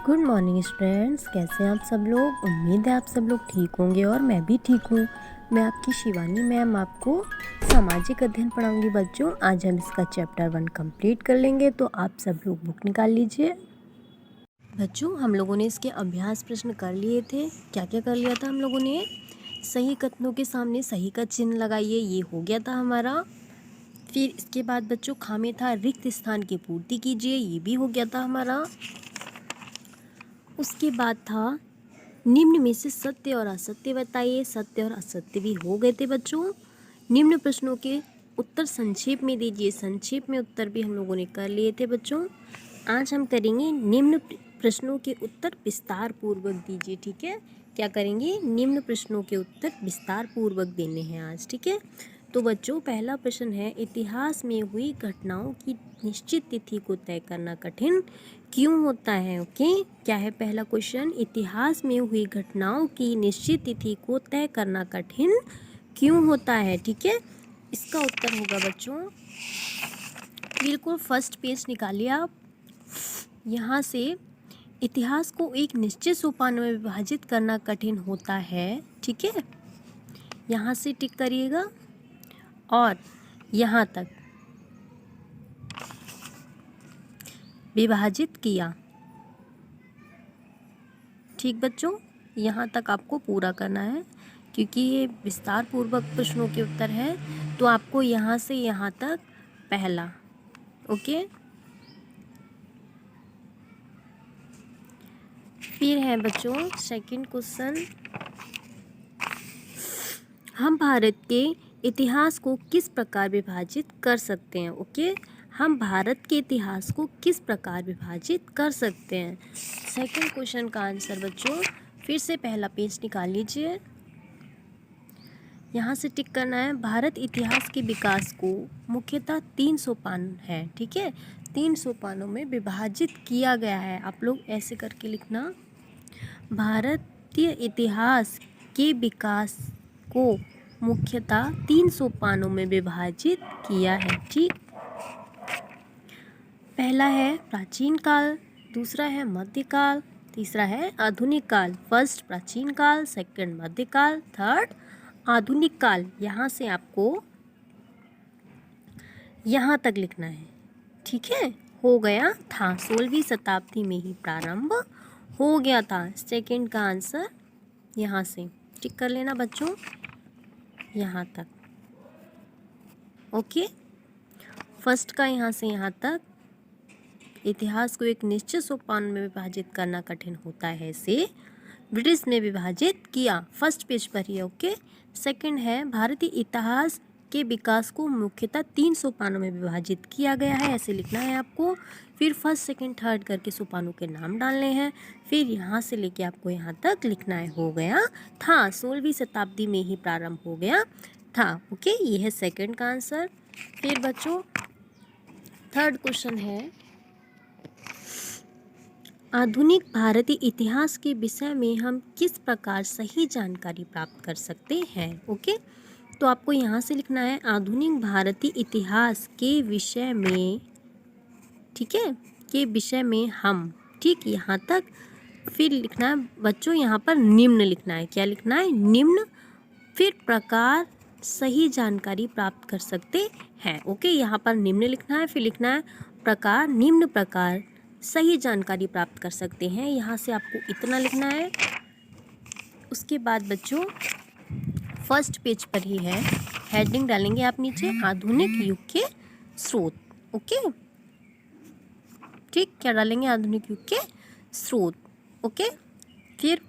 Good morning students, कैसे हैं आप सब लोग। उम्मीद है आप सब लोग ठीक होंगे और मैं भी ठीक हूँ। मैं आपकी शिवानी मैम आपको सामाजिक अध्ययन पढ़ाऊंगी बच्चों। आज हम इसका चैप्टर 1 कंप्लीट कर लेंगे, तो आप सब लोग बुक निकाल लीजिए। बच्चों, हम लोगों ने इसके अभ्यास प्रश्न कर लिए थे। क्या क्या कर लिया था हम लोगों ने? सही कथनों के सामने सही का चिन्ह लगाइए, ये हो गया था हमारा। फिर इसके बाद बच्चों खामे था रिक्त स्थान की पूर्ति कीजिए, ये भी हो गया था हमारा। उसके बाद था निम्न में से सत्य और असत्य बताइए, सत्य और असत्य भी हो गए थे बच्चों। निम्न प्रश्नों के उत्तर संक्षेप में दीजिए, संक्षेप में उत्तर भी हम लोगों ने कर लिए थे बच्चों। आज हम करेंगे निम्न प्रश्नों के उत्तर विस्तार पूर्वक दीजिए, ठीक है। क्या करेंगे? निम्न प्रश्नों के उत्तर विस्तार पूर्वक देने हैं आज, ठीक है। तो बच्चों, पहला प्रश्न है, इतिहास में हुई घटनाओं की निश्चित तिथि को तय करना कठिन क्यों होता है? ओके, क्या है पहला क्वेश्चन? इतिहास में हुई घटनाओं की निश्चित तिथि को तय करना कठिन क्यों होता है, ठीक है। इसका उत्तर होगा बच्चों, बिल्कुल फर्स्ट पेज निकालिए आप। यहाँ से इतिहास को एक निश्चित सोपान में विभाजित करना कठिन होता है, ठीक है। यहाँ से टिक करिएगा और यहाँ तक विभाजित किया, ठीक बच्चों। यहाँ तक आपको पूरा करना है क्योंकि ये विस्तार पूर्वक प्रश्नों के उत्तर है, तो आपको यहाँ से यहाँ तक पहला, ओके। फिर है बच्चों सेकंड क्वेश्चन, हम भारत के इतिहास को किस प्रकार विभाजित कर सकते हैं? ओके, हम भारत के इतिहास को किस प्रकार विभाजित कर सकते हैं? सेकंड क्वेश्चन का आंसर बच्चों, फिर से पहला पेज निकाल लीजिए। यहाँ से टिक करना है, भारत इतिहास के विकास को मुख्यतः 3 सोपान है, ठीक है। 3 सोपानों में विभाजित किया गया है। आप लोग ऐसे करके लिखना, भारतीय इतिहास के विकास को मुख्यतः 3 सोपानों में विभाजित किया है, ठीक। पहला है प्राचीन काल, दूसरा है मध्यकाल, तीसरा है आधुनिक काल। फर्स्ट प्राचीन काल, सेकंड मध्यकाल, थर्ड आधुनिक काल। यहाँ से आपको यहाँ तक लिखना है, ठीक है। हो गया था, 16वीं शताब्दी में ही प्रारंभ हो गया था। सेकंड का आंसर यहाँ से टिक कर लेना बच्चों, यहाँ तक, ओके। फर्स्ट का यहाँ से यहाँ तक, इतिहास को एक निश्चित सोपान में विभाजित करना कठिन होता है से ब्रिटिश ने विभाजित किया, फर्स्ट पेज पर ही, ओके। सेकंड है भारतीय इतिहास के विकास को मुख्यतः 3 सोपानों में विभाजित किया गया है, ऐसे लिखना है आपको। फिर फर्स्ट सेकंड थर्ड करके सोपानों के नाम डालने हैं। फिर यहाँ से लेके आपको यहाँ तक लिखना है, हो गया था, 16वीं शताब्दी में ही प्रारंभ हो गया था, ओके। ये है सेकंड का आंसर। फिर बच्चों थर्ड क्वेश्चन है, आधुनिक भारतीय इतिहास के विषय में हम किस प्रकार सही जानकारी प्राप्त कर सकते हैं? ओके, तो आपको यहाँ से लिखना है आधुनिक भारतीय इतिहास के विषय में, ठीक है, के विषय में हम, ठीक, यहाँ तक। फिर लिखना है बच्चों यहाँ पर निम्न लिखना है, क्या लिखना है? निम्न। फिर प्रकार सही जानकारी प्राप्त कर सकते हैं, ओके। यहाँ पर निम्न लिखना है, फिर लिखना है प्रकार, निम्न प्रकार सही जानकारी प्राप्त कर सकते हैं, यहाँ से आपको इतना लिखना है। उसके बाद बच्चों फर्स्ट पेज पर ही है, हेडिंग डालेंगे आप नीचे, आधुनिक युग के स्रोत, ओके, ठीक। क्या डालेंगे? आधुनिक युग के स्रोत, ओके। फिर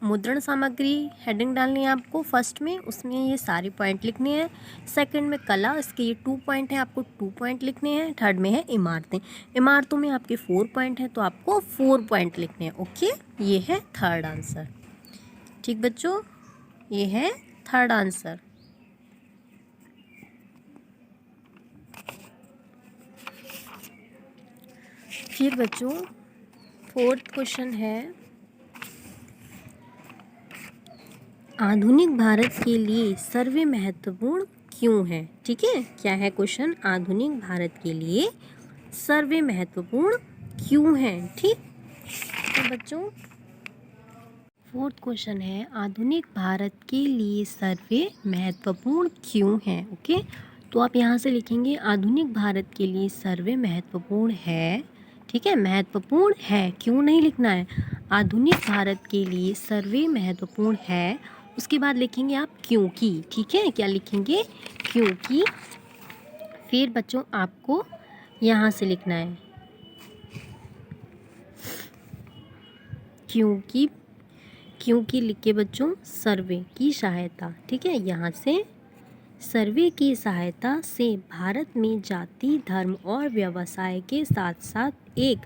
मुद्रण सामग्री हेडिंग डालनी है आपको फर्स्ट में, उसमें ये सारे पॉइंट लिखने हैं। सेकंड में कला, इसके ये 2 पॉइंट हैं, आपको 2 पॉइंट लिखने हैं। थर्ड में है इमारतें, इमारतों में आपके 4 पॉइंट हैं, तो आपको 4 पॉइंट लिखने हैं, ओके। ये है थर्ड आंसर, ठीक बच्चों, ये है थर्ड आंसर। फिर बच्चों फोर्थ क्वेश्चन है, आधुनिक भारत के लिए सर्वे महत्वपूर्ण क्यों है? ठीक है, क्या है क्वेश्चन? आधुनिक भारत के लिए सर्वे महत्वपूर्ण क्यों है? ठीक, तो है बच्चों। फोर्थ क्वेश्चन है, आधुनिक भारत के लिए सर्वे महत्वपूर्ण क्यों है। ओके, तो आप यहाँ से लिखेंगे आधुनिक भारत के लिए सर्वे महत्वपूर्ण है। ठीक है, महत्वपूर्ण है, क्यों नहीं लिखना है, आधुनिक भारत के लिए सर्वे महत्वपूर्ण है। उसके बाद लिखेंगे आप क्योंकि। ठीक है, क्या लिखेंगे, क्योंकि। फिर बच्चों आपको यहाँ से लिखना है क्योंकि। क्योंकि लिख के बच्चों सर्वे की सहायता। ठीक है, यहाँ से सर्वे की सहायता से भारत में जाति, धर्म और व्यवसाय के साथ साथ एक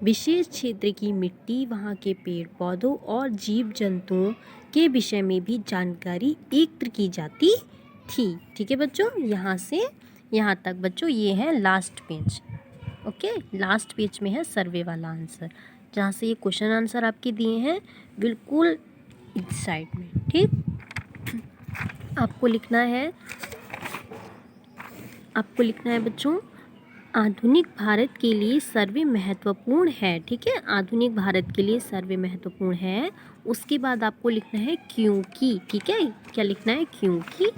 विशेष क्षेत्र की मिट्टी, वहाँ के पेड़ पौधों और जीव जंतुओं के विषय में भी जानकारी एकत्र की जाती थी। ठीक है बच्चों, यहाँ से यहाँ तक बच्चों ये है last page. Okay, last page में है सर्वे वाला आंसर, जहाँ से ये क्वेश्चन आंसर आपके दिए हैं बिल्कुल इस साइड में। ठीक, आपको लिखना है बच्चों आधुनिक भारत के लिए सर्वे महत्वपूर्ण है। ठीक है, आधुनिक भारत के लिए सर्वे महत्वपूर्ण है। उसके बाद आपको लिखना है क्योंकि। ठीक है, क्या लिखना है, क्योंकि।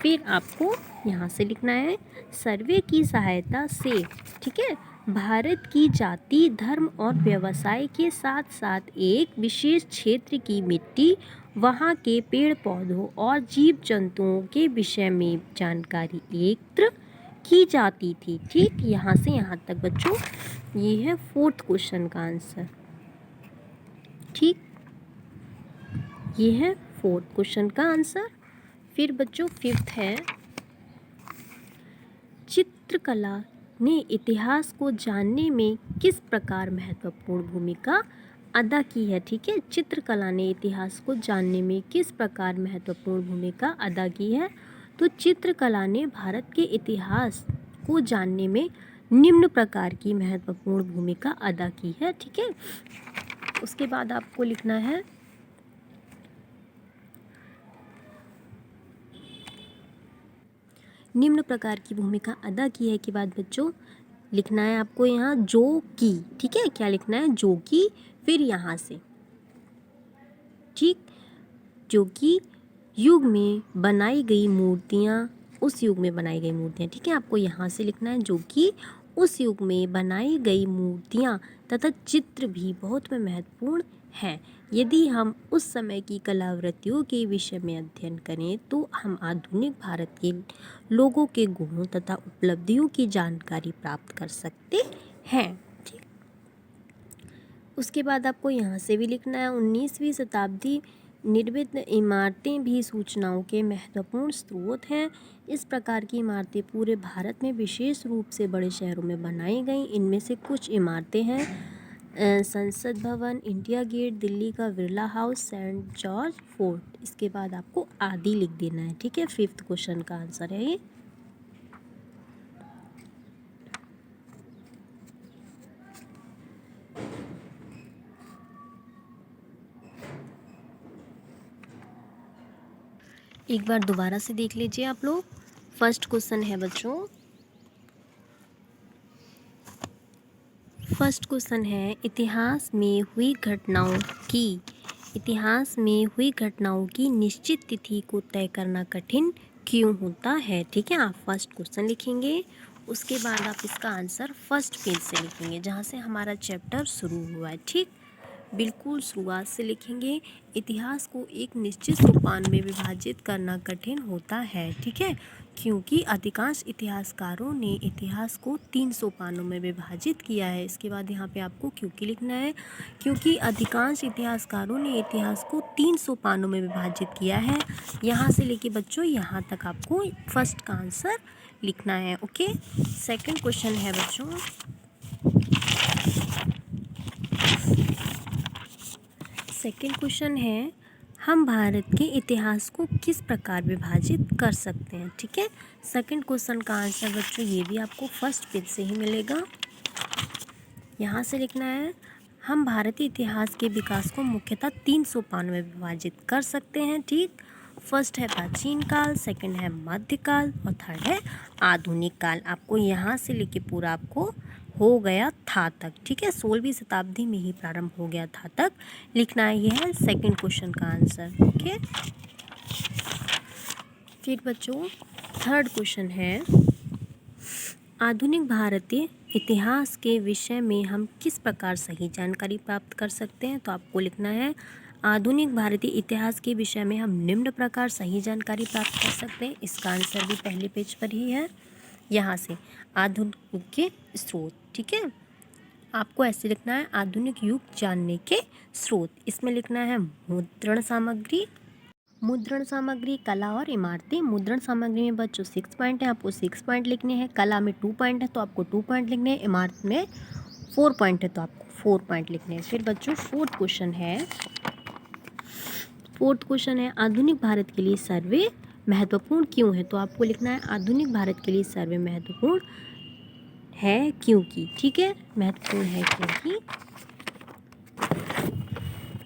फिर आपको यहाँ से लिखना है सर्वे की सहायता से। ठीक है, भारत की जाति, धर्म और व्यवसाय के साथ साथ एक विशेष क्षेत्र की मिट्टी, वहाँ के पेड़ पौधों और जीव जंतुओं के विषय में जानकारी एकत्र की जाती थी। ठीक, यहाँ से यहाँ तक बच्चों ये है फोर्थ क्वेश्चन का आंसर। ठीक, ये है फोर्थ क्वेश्चन का आंसर। फिर बच्चों फिफ्थ है, चित्रकला ने इतिहास को जानने में किस प्रकार महत्वपूर्ण भूमिका अदा की है। ठीक है, चित्रकला ने इतिहास को जानने में किस प्रकार महत्वपूर्ण भूमिका अदा की है। तो चित्रकला ने भारत के इतिहास को जानने में निम्न प्रकार की महत्वपूर्ण भूमिका अदा की है। ठीक है, उसके बाद आपको लिखना है निम्न प्रकार की भूमिका अदा की है के बाद बच्चों लिखना है आपको यहाँ जो कि। ठीक है, क्या लिखना है, जो कि। फिर यहाँ से ठीक, जो कि युग में बनाई गई मूर्तियाँ, उस युग में बनाई गई मूर्तियाँ। ठीक है, आपको यहाँ से लिखना है जो कि उस युग में बनाई गई मूर्तियाँ तथा चित्र भी बहुत में महत्वपूर्ण है। यदि हम उस समय की कलावृत्तियों के विषय में अध्ययन करें तो हम आधुनिक भारत के लोगों के गुणों तथा उपलब्धियों की जानकारी प्राप्त कर सकते हैं। ठीक, उसके बाद आपको यहाँ से भी लिखना है 19वीं शताब्दी निर्मित इमारतें भी सूचनाओं के महत्वपूर्ण स्रोत हैं। इस प्रकार की इमारतें पूरे भारत में विशेष रूप से बड़े शहरों में बनाई गई। इनमें से कुछ इमारतें हैं संसद भवन, इंडिया गेट, दिल्ली का Birla House, Saint George Fort. इसके बाद आपको आदि लिख देना है। ठीक है, फिफ्थ क्वेश्चन का आंसर है ये। एक बार दोबारा से देख लीजिए आप लोग। फर्स्ट क्वेश्चन है बच्चों, फर्स्ट क्वेश्चन है इतिहास में हुई घटनाओं की निश्चित तिथि को तय करना कठिन क्यों होता है। ठीक है, आप फर्स्ट क्वेश्चन लिखेंगे। उसके बाद आप इसका आंसर फर्स्ट पेज से लिखेंगे जहाँ से हमारा चैप्टर शुरू हुआ है। ठीक, बिल्कुल शुरुआत से लिखेंगे। इतिहास को एक निश्चित सोपान में विभाजित करना कठिन होता है। ठीक है, क्योंकि अधिकांश इतिहासकारों ने इतिहास को 3 सोपानों में विभाजित किया है। इसके बाद यहाँ पे आपको क्योंकि लिखना है, क्योंकि अधिकांश इतिहासकारों ने इतिहास को 3 सोपानों में विभाजित किया है। यहाँ से लेके बच्चों यहाँ तक आपको फर्स्ट का आंसर लिखना है। ओके, सेकंड क्वेश्चन है बच्चों, सेकंड क्वेश्चन है हम भारत के इतिहास को किस प्रकार विभाजित कर सकते हैं। ठीक है, सेकंड क्वेश्चन का आंसर बच्चों ये भी आपको फर्स्ट पेज से ही मिलेगा। यहाँ से लिखना है हम भारतीय इतिहास के विकास को मुख्यतः 3 सोपानों में विभाजित कर सकते हैं। ठीक, फर्स्ट है प्राचीन काल, सेकंड है मध्यकाल और थर्ड है आधुनिक काल। आपको यहाँ से लेके पूरा आपको हो गया था तक। ठीक है, 16वीं शताब्दी में ही प्रारंभ हो गया था तक लिखना है। यह है सेकंड क्वेश्चन का आंसर। ओके, फिर बच्चों थर्ड क्वेश्चन है, आधुनिक भारतीय इतिहास के विषय में हम किस प्रकार सही जानकारी प्राप्त कर सकते हैं। तो आपको लिखना है, आधुनिक भारतीय इतिहास के विषय में हम निम्न प्रकार सही जानकारी प्राप्त कर सकते हैं। इसका आंसर भी पहले पेज पर ही है, यहाँ से आधुनिक युग के स्रोत। ठीक है, आपको ऐसे लिखना है, आधुनिक युग जानने के स्रोत। इसमें लिखना है मुद्रण सामग्री, मुद्रण सामग्री, कला और इमारतें। मुद्रण सामग्री में बच्चों 6 पॉइंट है, आपको 6 पॉइंट लिखने हैं। कला में 2 पॉइंट है तो आपको 2 पॉइंट लिखने हैं। इमारत में 4 पॉइंट है तो आपको 4 पॉइंट लिखने हैं। फिर बच्चों फोर्थ क्वेश्चन है, आधुनिक भारत के लिए सर्वे महत्वपूर्ण क्यों है। तो आपको लिखना है, आधुनिक भारत के लिए सर्वे महत्वपूर्ण है क्योंकि। ठीक है, महत्वपूर्ण है क्योंकि,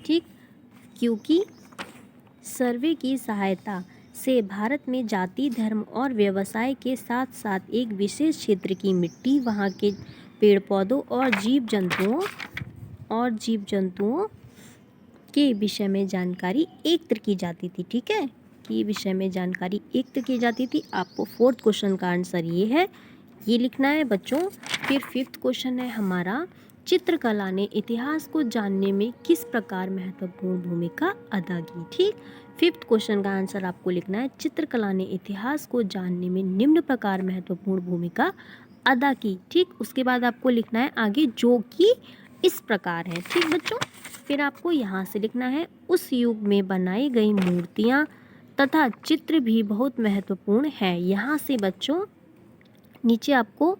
ठीक, क्योंकि सर्वे की सहायता से भारत में जाति, धर्म और व्यवसाय के साथ साथ एक विशेष क्षेत्र की मिट्टी, वहाँ के पेड़ पौधों और जीव जंतुओं के विषय में जानकारी एकत्र की जाती थी। ठीक है, कि विषय में जानकारी एकत्र की जाती थी। आपको फोर्थ क्वेश्चन का आंसर ये है, ये लिखना है बच्चों। फिर फिफ्थ क्वेश्चन है हमारा, चित्रकला ने इतिहास को जानने में किस प्रकार महत्वपूर्ण भूमिका अदा की। ठीक, फिफ्थ क्वेश्चन का आंसर आपको लिखना है, चित्रकला ने इतिहास को जानने में निम्न प्रकार महत्वपूर्ण भूमिका अदा की। ठीक, उसके बाद आपको लिखना है आगे, जो कि इस प्रकार है। ठीक बच्चों, फिर आपको यहाँ से लिखना है, उस युग में बनाई गई मूर्तियाँ तथा चित्र भी बहुत महत्वपूर्ण है। यहाँ से बच्चों नीचे आपको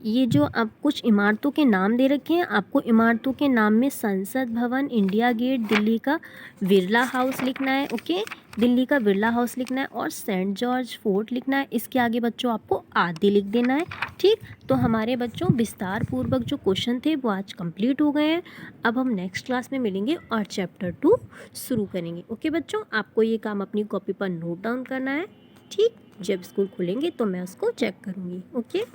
ये जो आप कुछ इमारतों के नाम दे रखे हैं, आपको इमारतों के नाम में संसद भवन, इंडिया गेट, दिल्ली का बिरला हाउस लिखना है। ओके, दिल्ली का बिरला हाउस लिखना है और सेंट जॉर्ज फोर्ट लिखना है। इसके आगे बच्चों आपको आदि लिख देना है। ठीक, तो हमारे बच्चों विस्तार पूर्वक जो क्वेश्चन थे वो आज कंप्लीट हो गए हैं। अब हम नेक्स्ट क्लास में मिलेंगे और चैप्टर 2 शुरू करेंगे। ओके बच्चों, आपको ये काम अपनी कॉपी पर नोट डाउन करना है। ठीक, जब स्कूल खुलेंगे तो मैं उसको चेक करूँगी। ओके।